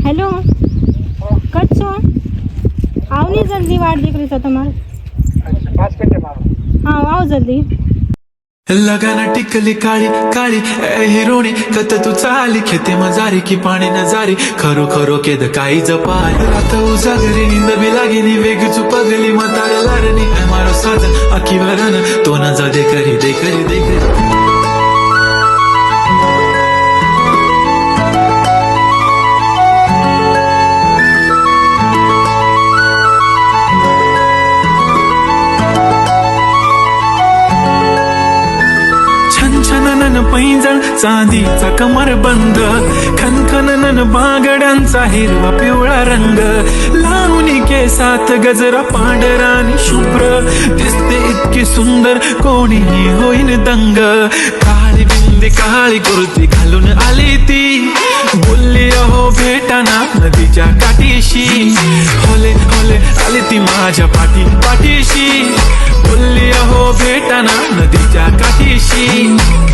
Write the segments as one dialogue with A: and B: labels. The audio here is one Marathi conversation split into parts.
A: हेलो कच्छो आओ नहीं जल्दी वाट देख रही था तुम्हारे
B: 5 मिनट मारो।
A: हाँ आओ जल्दी।
C: लगाना टिकली काळी काळी हिरोणी कत तू चाली खेते मजारी की पाणी नजारी खरो खरो केद काही जपाय रात उजागरी निंद बी लागेनी वेग चुपगली मताळे लारणी मारो साज आखी वरण तो न जा दे करी दे करी दे करी पैंजण चांदीचा कमर बंद खनखनन बागड्यांचा हिरवा पिवळा रंग लावणी केसात गजरा पांढरा आणि शुभ्र दिसते इतकी सुंदर कोणीही होईन दंग काळी बिंदी काळी कुर्ती घालून आली ती बोलली अहो भेटाना नदीच्या काठीशी होले होले आली ती माझ्या पाठीशी बोलली अहो भेटाना नदीच्या काठीशी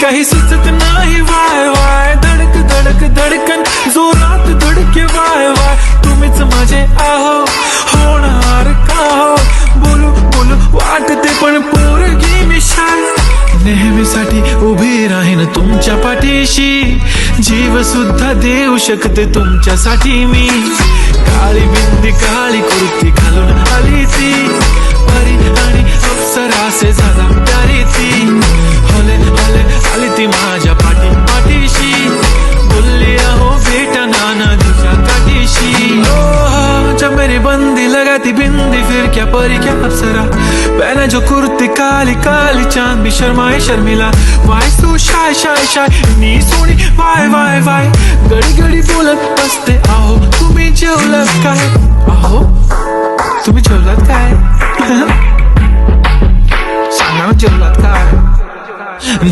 C: काही सुचत नाही वाय वाय धडक धडक धडकन जोरात धडके वाय वाय तुम्हीच माझे आहो होणार का हो बोलू बोलू वाटते पण पोरगी मी शाय नेहमीसाठी उभी राहीन तुमच्या पाठीशी जीव सुद्धा देऊ शकते तुमच्यासाठी मी काळी बिंदी काळी कुर्ती घालून आली ती परी आणि अप्सरासे झाला प्यारी ती होले होले आली ती माझ्या पाठीशी बोलली अहो भेटना नदीच्या काठीशी जब मेरी बंदी लगाती बिंदी फिर क्या परी क्या अप्सरा पहने जो कुर्ती काली काली चांद भी शर्माए शर्मिला why so shy shy shy नी सोनी वाय वाय वाय गडी गडी बोलत बसते आहो तुम्ही जेवलात काय आहो तुम्ही जेवलात काय सांगा जेवलात काय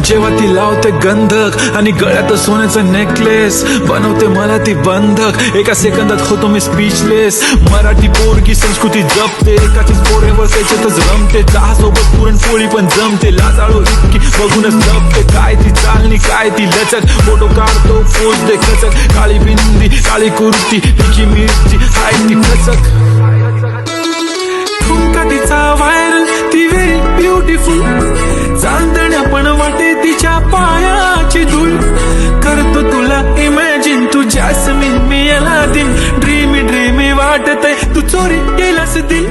C: जेव्हा ती लावते गंधक आणि गळ्यात सोन्याचं नेकलेस बनवते मला ती बंधक एका सेकंदात होतो मी स्पीचलेस मराठी पोरगी संस्कृती जपते एकाचीच पोरेवर त्याच्यातच रमते चहासोबत पुरणपोळी पण जमते लाजाळू इतकी बघूनच जपते काय ती चालणी काय ती लचक फोटो काढतो पोच दे खचक काळी बिंदी काळी कुर्ती तिची मिरची हाय ती खचक ठुमका तिचा व्हायरल ती व्हेरी ब्युटिफुल चांदण्या पण वाटे तिच्या पायाची धूळ करतो तुला इमॅजिन तू जॅस्मिन मी अलादीन ड्रीमी ड्रीमी वाटतय तू चोरी केलास दिल